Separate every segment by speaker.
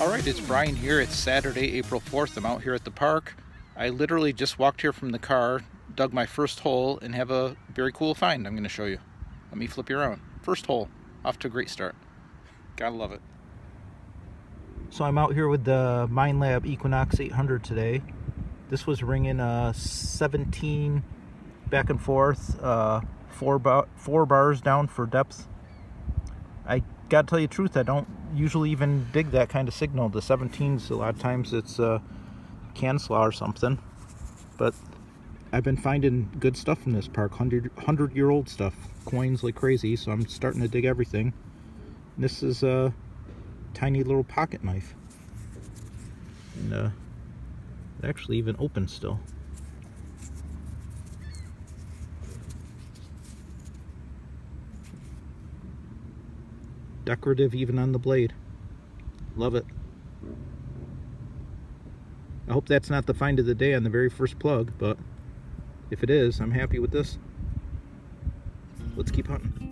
Speaker 1: Alright, it's Brian here. It's Saturday, April 4th. I'm out here at the park. I literally just walked here from the car, dug my first hole, and have a very cool find I'm going to show you. Let me flip you around. First hole. Off to a great start. Gotta love it. So I'm out here with the Minelab Equinox 800 today. This was ringing 17 back and forth, four bars down for depth. I gotta tell you the truth, I don't usually even dig that kind of signal. The 17s, a lot of times it's can slaw or something. But I've been finding good stuff in this park, 100-year-old stuff, coins like crazy, so I'm starting to dig everything. And this is a tiny little pocket knife. And it actually even open still. Decorative even on the blade. Love it. I hope that's not the find of the day on the very first plug, but if it is, I'm happy with this. Let's keep hunting.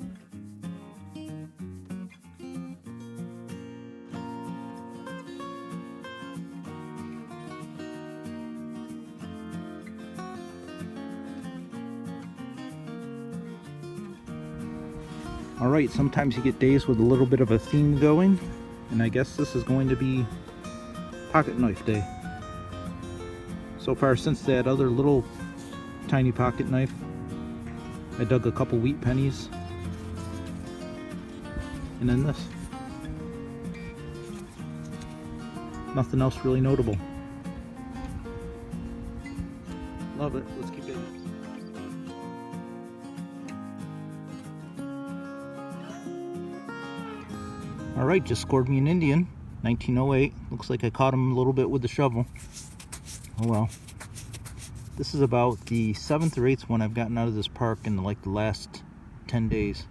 Speaker 1: Alright, sometimes you get days with a little bit of a theme going, and I guess this is going to be pocket knife day. So far, since that other little tiny pocket knife, I dug a couple wheat pennies, and then this. Nothing else really notable. Love it. Let's keep going. Alright, just scored me an Indian, 1908. Looks like I caught him a little bit with the shovel. Oh well. This is about the 7th or 8th one I've gotten out of this park in like the last 10 days.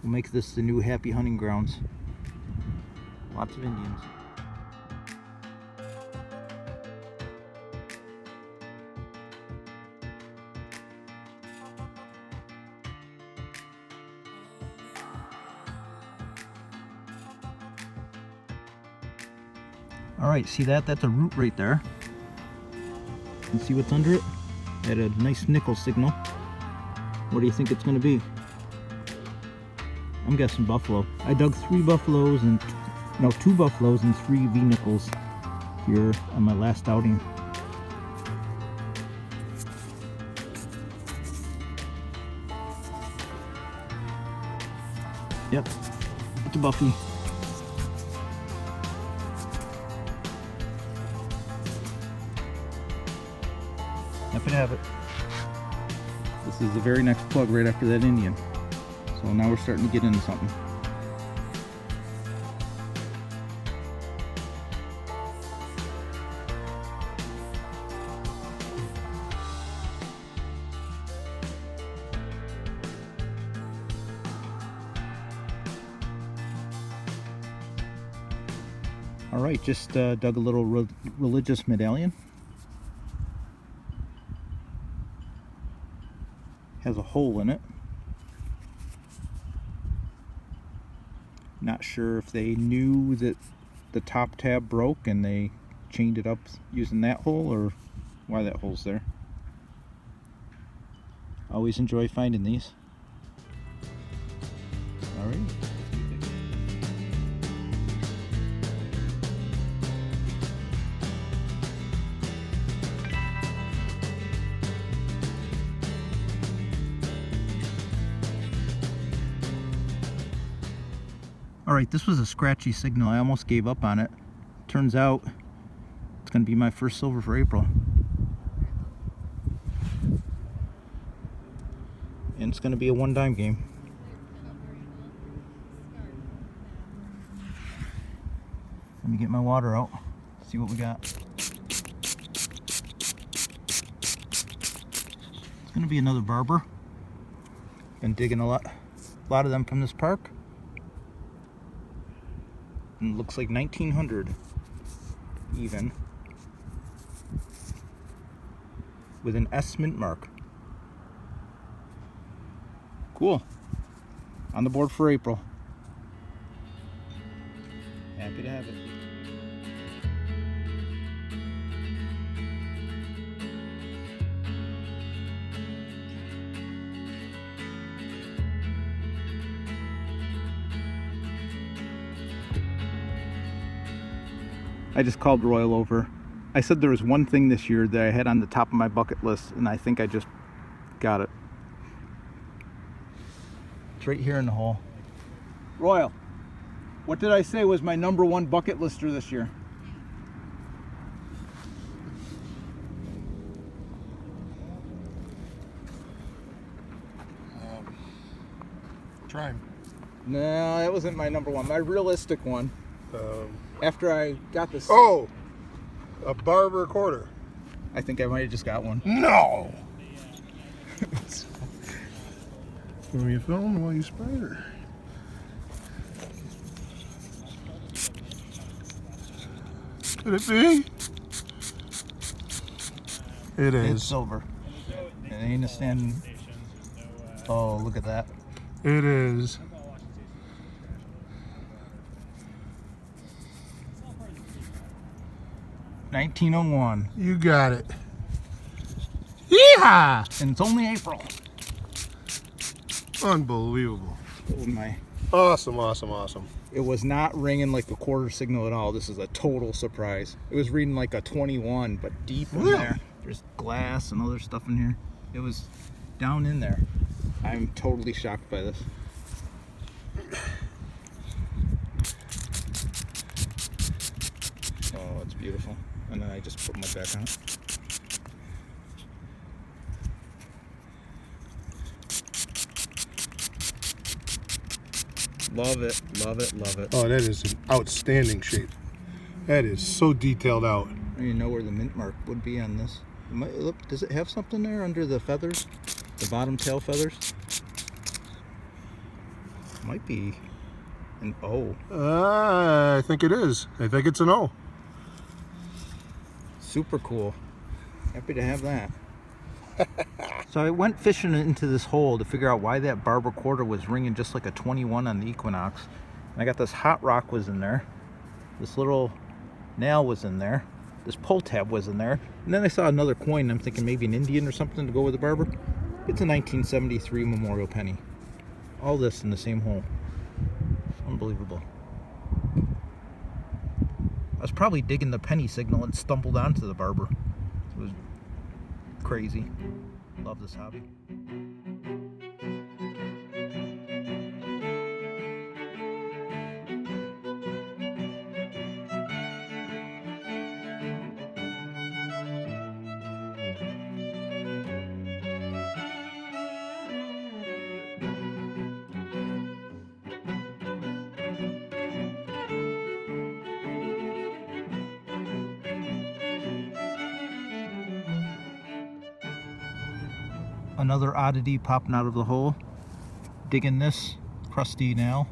Speaker 1: We'll make this the new happy hunting grounds. Lots of Indians. Alright, see that? That's a root right there. And see what's under it? Had a nice nickel signal. What do you think it's going to be? I'm guessing buffalo. I dug 2 buffaloes and 3 V-nickels here on my last outing. Yep, it's a buffy. Happy to have it. This is the very next plug right after that Indian. So now we're starting to get into something. Alright, just dug a little religious medallion. Has a hole in it. Not sure if they knew that the top tab broke and they chained it up using that hole, or why that hole's there. Always enjoy finding these. Alright. Alright, this was a scratchy signal. I almost gave up on it. Turns out it's going to be my first silver for April. And it's going to be a one-dime game. Let me get my water out, see what we got. It's going to be another barber. Been digging a lot of them from this park. And it looks like 1900 even, with an S mint mark. Cool. On the board for April. Happy to have it. I just called Royal over. I said there was one thing this year that I had on the top of my bucket list, and I think I just got it. It's right here in the hole. Royal, what did I say was my #1 bucket lister this year?
Speaker 2: Trying.
Speaker 1: No, that wasn't my #1. My realistic one. After I got this.
Speaker 2: Oh! A barber quarter.
Speaker 1: I think I might have just got one.
Speaker 2: No! Give me a film while you spray her. Could it be? It is.
Speaker 1: It's silver. It ain't a standing. Oh, look at that.
Speaker 2: It is.
Speaker 1: $19.01.
Speaker 2: You got it. Yeehaw!
Speaker 1: And it's only April.
Speaker 2: Unbelievable.
Speaker 1: Oh my.
Speaker 2: Awesome, awesome, awesome.
Speaker 1: It was not ringing like a quarter signal at all. This is a total surprise. It was reading like a 21, but deep in there. There's glass and other stuff in here. It was down in there. I'm totally shocked by this. Oh, it's beautiful. And then I just put my back on it. Love it, love it, love it.
Speaker 2: Oh, that is an outstanding shape. That is so detailed out.
Speaker 1: I don't even know where the mint mark would be on this. Look, does it have something there under the feathers? The bottom tail feathers? Might be an O.
Speaker 2: I think it is. I think it's an O.
Speaker 1: Super cool. Happy to have that. So I went fishing into this hole to figure out why that barber quarter was ringing just like a 21 on the Equinox. And I got this hot rock was in there. This little nail was in there. This pull tab was in there. And then I saw another coin. I'm thinking maybe an Indian or something to go with the barber. It's a 1973 memorial penny. All this in the same hole. Unbelievable. I was probably digging the penny signal and stumbled onto the barber. It was crazy. Love this hobby. Another oddity popping out of the hole. Digging this crusty nail,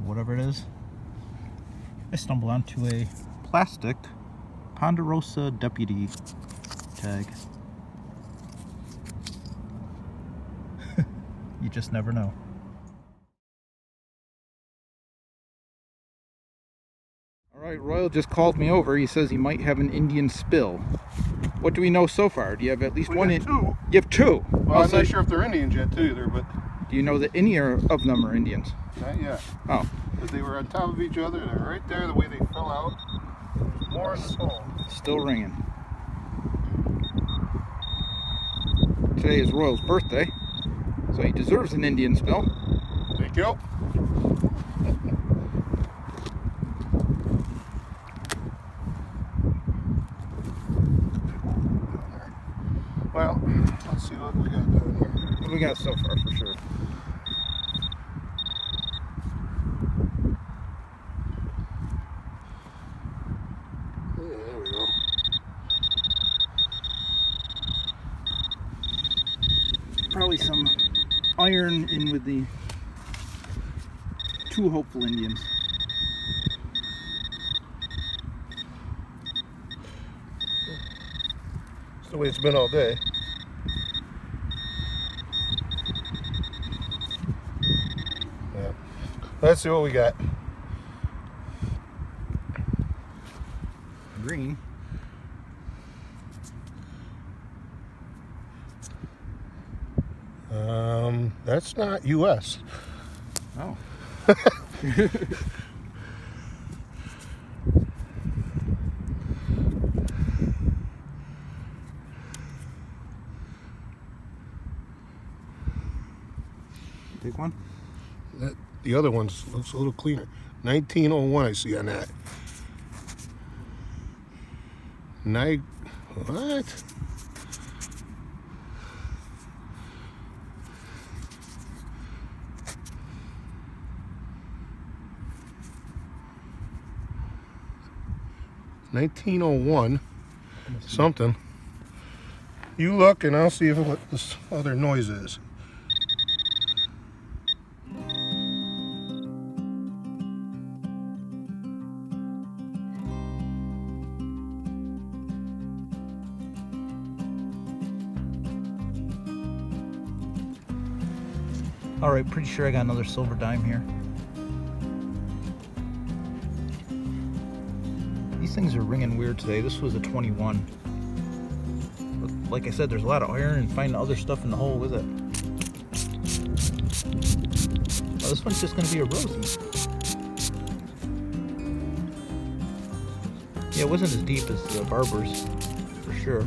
Speaker 1: whatever it is. I stumbled onto a plastic Ponderosa Deputy tag. You just never know. Alright, Royal just called me over. He says he might have an Indian spill. What do we know so far? Do you have at least one?
Speaker 2: Two.
Speaker 1: You have two?
Speaker 2: Well, I'm not sure if they're Indians yet too either, but...
Speaker 1: Do you know that any of them are Indians?
Speaker 2: Not yet.
Speaker 1: Oh.
Speaker 2: But they were on top of each other. They're right there the way they fell out. There's more in the hole.
Speaker 1: Still ringing. Today is Royal's birthday, so he deserves an Indian spill.
Speaker 2: Thank you. Well, let's see what we got down here.
Speaker 1: What do we got so far for sure?
Speaker 2: Yeah, there we go.
Speaker 1: Probably some iron in with the two hopeful Indians.
Speaker 2: It's the way it's been all day. Yeah. Let's see what we got.
Speaker 1: green.
Speaker 2: That's not US.
Speaker 1: Oh. Big one?
Speaker 2: The other one looks a little cleaner. 1901 I see on that. What? $1901 something. You look and I'll see what this other noise is.
Speaker 1: All right, pretty sure I got another silver dime here. These things are ringing weird today. This was a 21. But like I said, there's a lot of iron and finding other stuff in the hole with it. Oh, this one's just gonna be a rosy. Yeah, it wasn't as deep as the Barber's, for sure.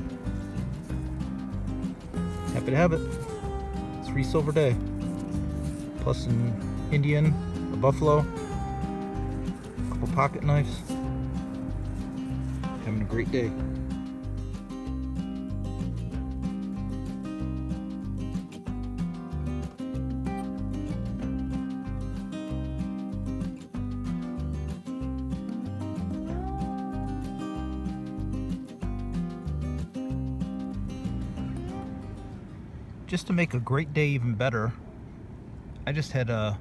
Speaker 1: Happy to have it. 3 silver day. Plus an Indian, a buffalo, a couple pocket knives. Having a great day. Just to make a great day even better, I just had a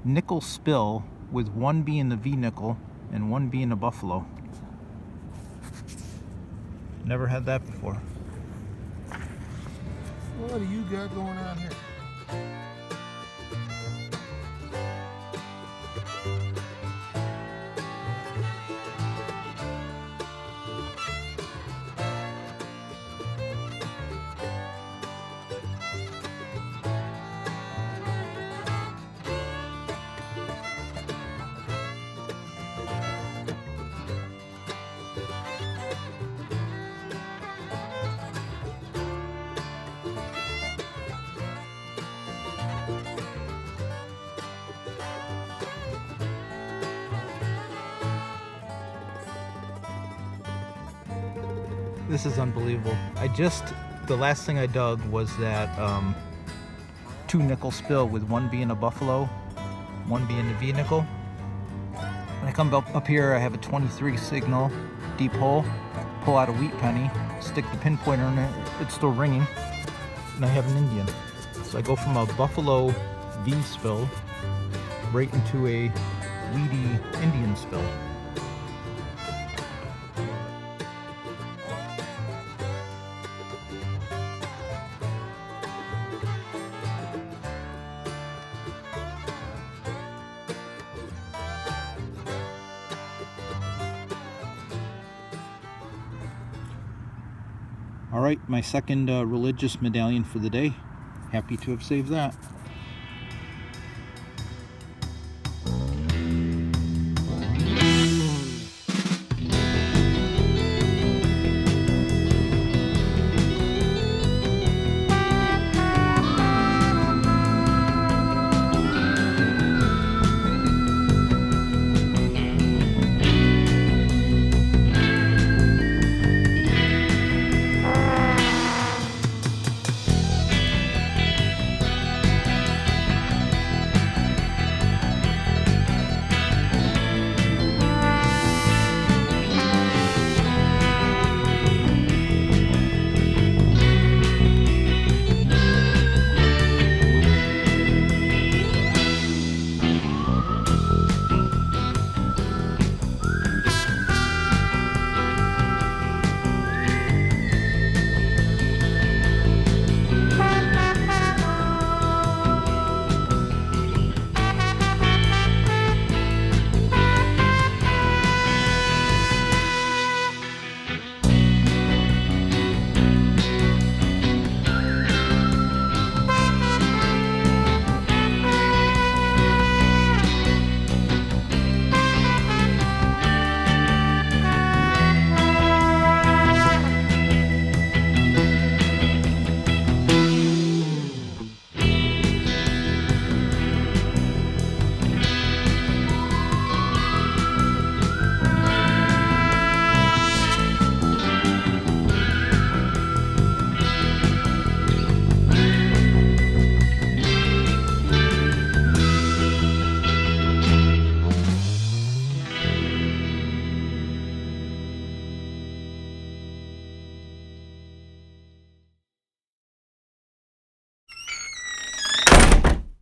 Speaker 1: nickel spill with one being the V nickel and one being a buffalo. Never had that before.
Speaker 2: What do you got going on here?
Speaker 1: This is unbelievable. The last thing I dug was that 2 nickel spill with one being a buffalo, one being the V nickel. When I come up here, I have a 23 signal, deep hole, pull out a wheat penny, stick the pinpointer in it, it's still ringing, and I have an Indian. So I go from a buffalo V spill right into a weedy Indian spill. All right, my second religious medallion for the day. Happy to have saved that.